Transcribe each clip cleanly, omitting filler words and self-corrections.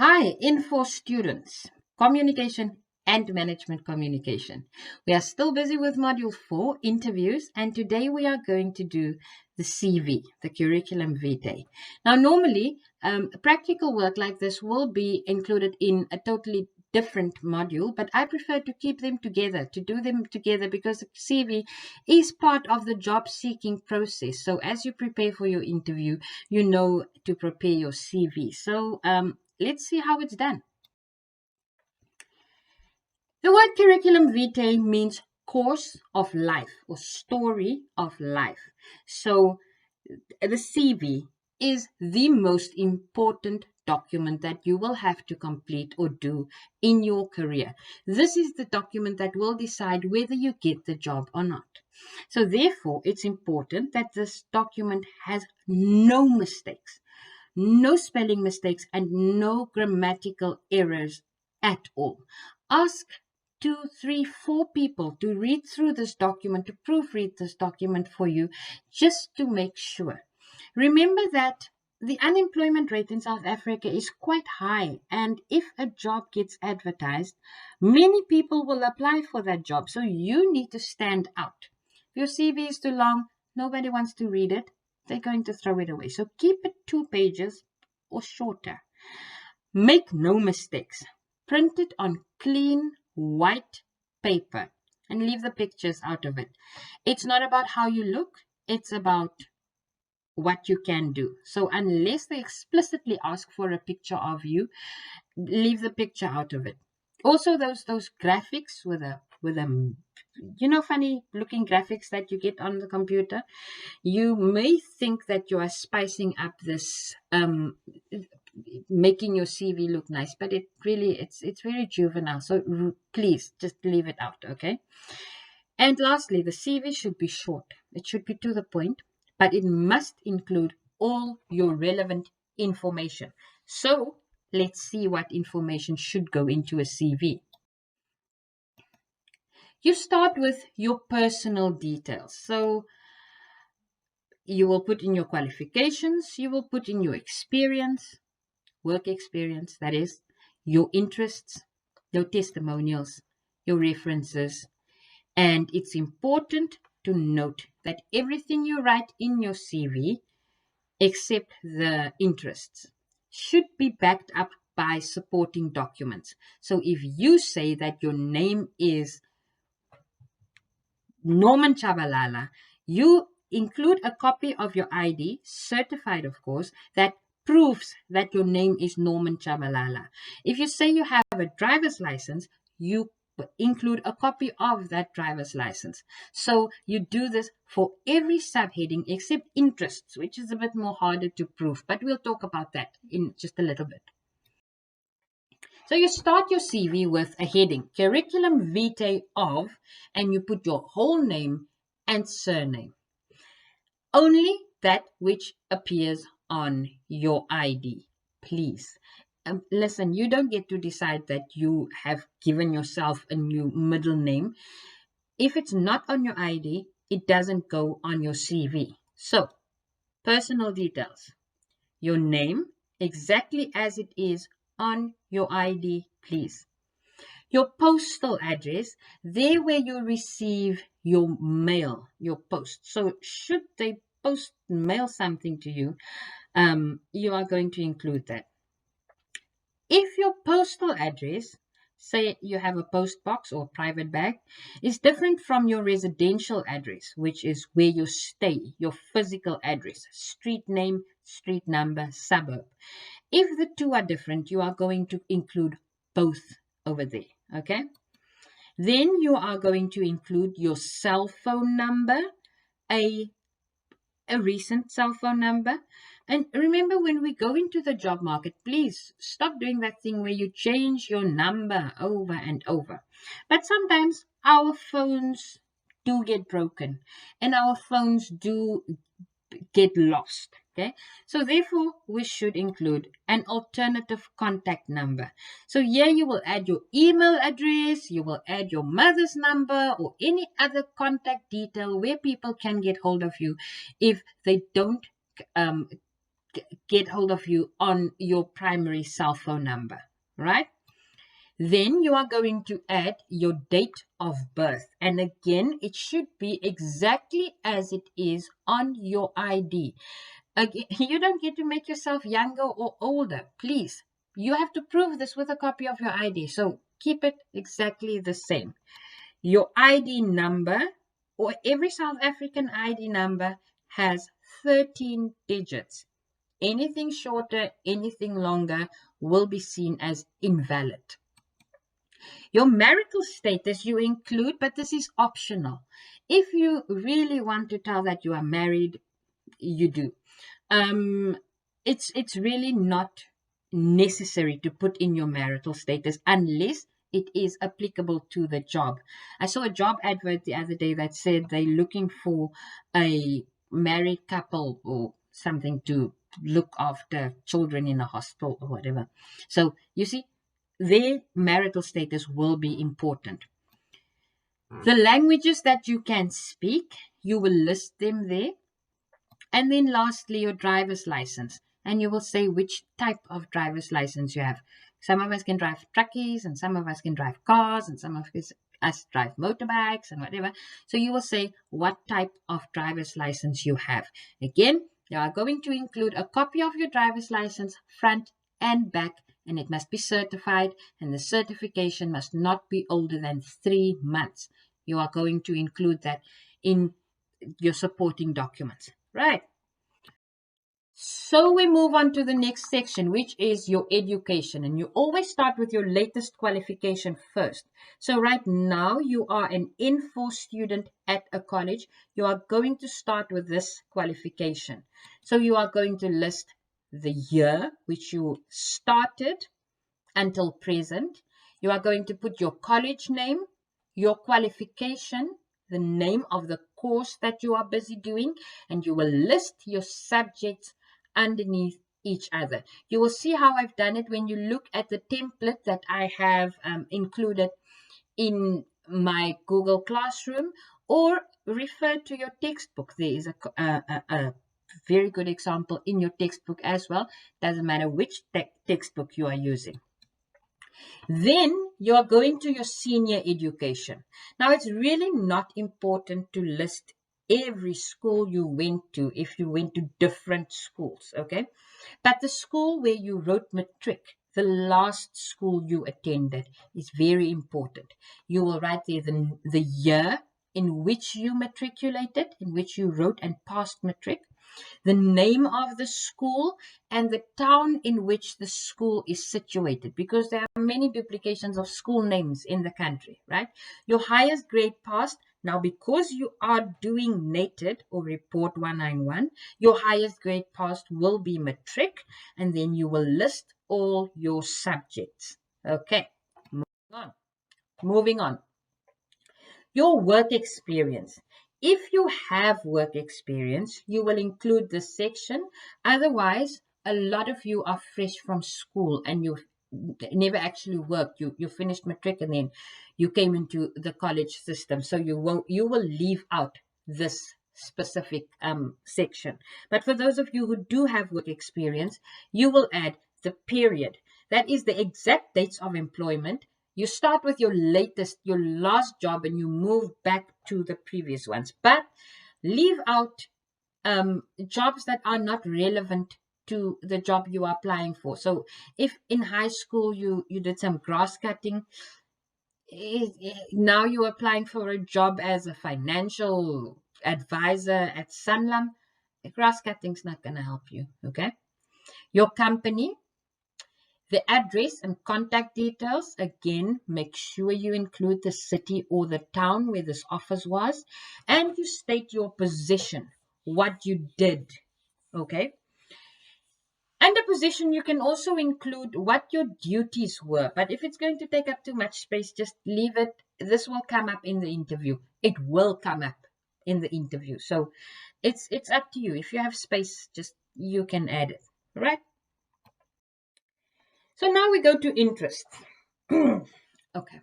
Hi, Info students, communication and management communication. We are still busy with module 4, interviews, and today we are going to do the CV, the Curriculum Vitae. Now, normally, practical work like this will be included in a totally different module, but I prefer to keep them together, to do them together because the CV is part of the job seeking process. So as you prepare for your interview, you know to prepare your CV. So let's see how it's done. The word curriculum vitae means course of life or story of life. So the CV is the most important document that you will have to complete or do in your career. This is the document that will decide whether you get the job or not. So therefore, it's important that this document has no mistakes, no spelling mistakes, and no grammatical errors at all. Ask 2, 3, 4 people to read through this document, to proofread this document for you, just to make sure. Remember that the unemployment rate in South Africa is quite high, and if a job gets advertised, many people will apply for that job. So you need to stand out. If your CV is too long, nobody wants to read it, they're going to throw it away. So keep it 2 pages or shorter. Make no mistakes. Print it on clean white paper and leave the pictures out of it. It's not about how you look, it's about what you can do. So unless they explicitly ask for a picture of you, leave the picture out of it. Also, those graphics with a funny looking graphics that you get on the computer, you may think that you are spicing up this making your CV look nice, but it's very juvenile. So please just leave it out, okay? And lastly, the CV should be short. It should be to the point, but it must include all your relevant information. So let's see what information should go into a CV. You start with your personal details. So you will put in your qualifications, you will put in your experience, work experience, that is, your interests, your testimonials, your references. And it's important to note that everything you write in your CV, except the interests, should be backed up by supporting documents. So if you say that your name is Norman Chabalala, you include a copy of your ID, certified of course, that proves that your name is Norman Chabalala. If you say you have a driver's license, you include a copy of that driver's license. So you do this for every subheading except interests, which is a bit more harder to prove, but we'll talk about that in just a little bit. So you start your CV with a heading, Curriculum Vitae of, and you put your whole name and surname. Only that which appears on your ID, please. Listen, you don't get to decide that you have given yourself a new middle name. If it's not on your ID, it doesn't go on your CV. So, personal details. Your name, exactly as it is on your ID, please. Your postal address, there where you receive your mail, your post. So should they mail something to you, you are going to include that. If your postal address, say you have a post box or private bag, is different from your residential address, which is where you stay, your physical address, street name, street number, suburb. If the two are different, you are going to include both over there, okay? Then you are going to include your cell phone number, a recent cell phone number. And remember, when we go into the job market, please stop doing that thing where you change your number over and over. But sometimes our phones do get broken and our phones do get lost. Okay, so therefore we should include an alternative contact number. So here you will add your email address, you will add your mother's number or any other contact detail where people can get hold of you if they don't get hold of you on your primary cell phone number, right? Then you are going to add your date of birth. And again, it should be exactly as it is on your ID. Again, you don't get to make yourself younger or older. Please, you have to prove this with a copy of your ID. So keep it exactly the same. Your ID number, or every South African ID number, has 13 digits. Anything shorter, anything longer will be seen as invalid. Your marital status you include, but this is optional. If you really want to tell that you are married, you do. It's really not necessary to put in your marital status unless it is applicable to the job. I saw a job advert the other day that said they're looking for a married couple or something to look after children in a hospital or whatever. So you see, their marital status will be important. The languages that you can speak, you will list them there. And then lastly, your driver's license. And you will say which type of driver's license you have. Some of us can drive truckies, and some of us can drive cars, and some of us drive motorbikes and whatever. So you will say what type of driver's license you have. Again, you are going to include a copy of your driver's license, front and back, and it must be certified, and the certification must not be older than 3 months. You are going to include that in your supporting documents. Right. So we move on to the next section, which is your education. And you always start with your latest qualification first. So right now you are an N4 student at a college. You are going to start with this qualification. So you are going to list the year which you started until present. You are going to put your college name, your qualification, the name of the course that you are busy doing, and you will list your subjects underneath each other. You will see how I've done it when you look at the template that I have included in my Google Classroom, or refer to your textbook. There is a very good example in your textbook as well. Doesn't matter which textbook you are using. Then you're going to your senior education. Now, it's really not important to list every school you went to if you went to different schools, okay? But the school where you wrote matric, the last school you attended, is very important. You will write there the year in which you matriculated, in which you wrote and passed matric, the name of the school, and the town in which the school is situated, because there are many duplications of school names in the country, right? Your highest grade passed. Now, because you are doing NATED or Report 191, your highest grade passed will be matric, and then you will list all your subjects. Okay, moving on. Your work experience. If you have work experience, you will include this section. Otherwise, a lot of you are fresh from school and you've never actually worked. You finished matric and then you came into the college system. So you will leave out this specific section. But for those of you who do have work experience, you will add the period. That is the exact dates of employment. You start with your last job, and you move back to the previous ones. But leave out jobs that are not relevant to the job you are applying for. So if in high school you did some grass cutting, now you're applying for a job as a financial advisor at Sanlam, grass cutting is not going to help you, okay? Your company, the address and contact details, again, make sure you include the city or the town where this office was, and you state your position, what you did, okay? Under position, you can also include what your duties were, but if it's going to take up too much space, just leave it. This will come up in the interview. It will come up in the interview. So it's up to you. If you have space, just you can add it, right? So now we go to interest. Okay.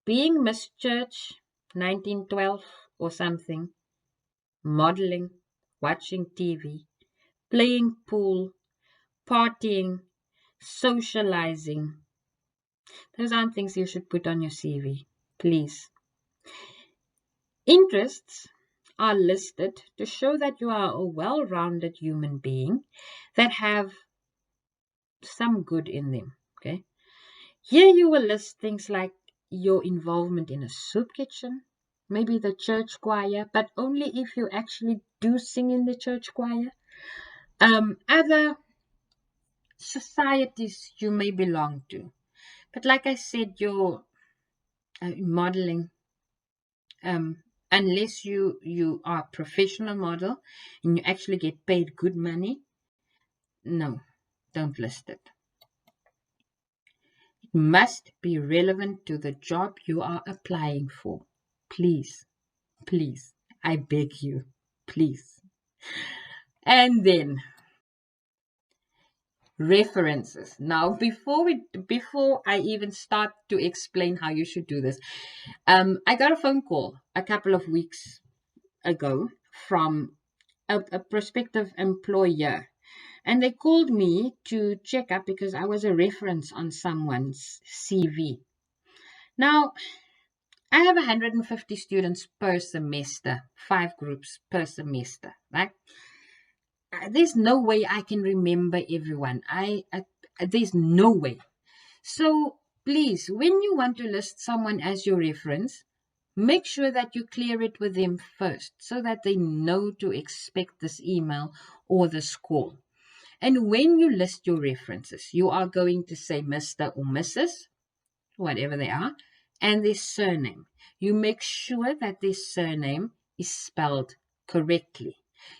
Being Miss Church 1912 or something, modeling, watching TV, playing pool, partying, socializing. Those aren't things you should put on your CV, please. Interests are listed to show that you are a well-rounded human being that have some good in them. Okay. Here you will list things like your involvement in a soup kitchen, maybe the church choir, but only if you actually do sing in the church choir. Other societies you may belong to. But like I said, your modeling, unless you are a professional model and you actually get paid good money, no, don't list it. It must be relevant to the job you are applying for. Please, please, I beg you, please. And then references. Now, before I even start to explain how you should do this, I got a phone call a couple of weeks ago from a prospective employer, and they called me to check up because I was a reference on someone's CV. Now, I have 150 students per semester, 5 groups per semester, right? There's no way I can remember everyone. There's no way. So please, when you want to list someone as your reference, make sure that you clear it with them first so that they know to expect this email or this call. And when you list your references, you are going to say Mr. or Mrs., whatever they are, and their surname. You make sure that their surname is spelled correctly.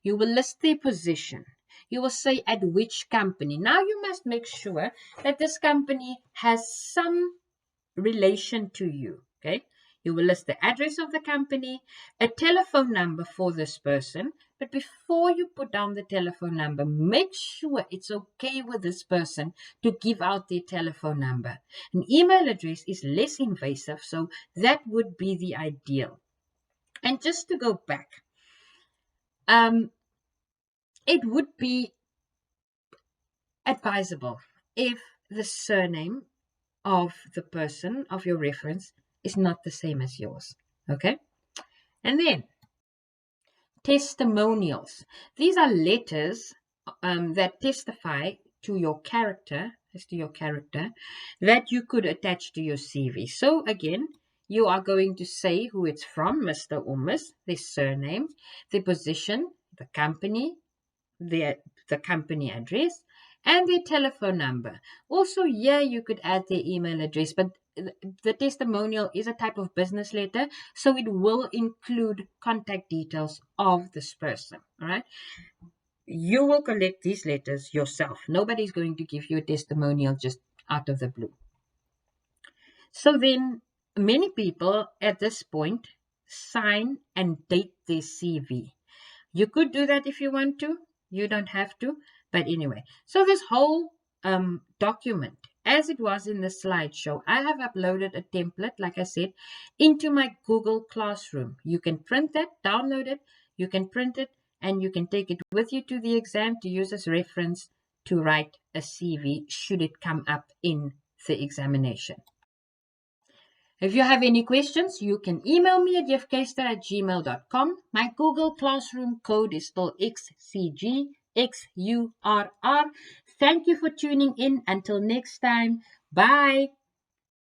You will list their position. You will say at which company. Now you must make sure that this company has some relation to you. Okay. You will list the address of the company, a telephone number for this person. But before you put down the telephone number, make sure it's okay with this person to give out their telephone number. An email address is less invasive, so that would be the ideal. And just to go back, it would be advisable if the surname of the person of your reference is not the same as yours. Okay? And then testimonials. These are letters that testify to your character, that you could attach to your CV. So again, you are going to say who it's from, Mr. or Miss, their surname, their position, the company, the company address, and their telephone number. Also, here you could add their email address, but the testimonial is a type of business letter, so it will include contact details of this person. All right. You will collect these letters yourself. Nobody's going to give you a testimonial just out of the blue. So then, many people at this point sign and date their CV. You could do that if you want to. You don't have to. But anyway, so this whole document, as it was in the slideshow, I have uploaded a template, like I said, into my Google Classroom. You can print that, download it, you can print it, and you can take it with you to the exam to use as reference to write a CV should it come up in the examination. If you have any questions, you can email me at jeffkester@gmail.com. My Google Classroom code is still XCGXURR. Thank you for tuning in. Until next time, bye.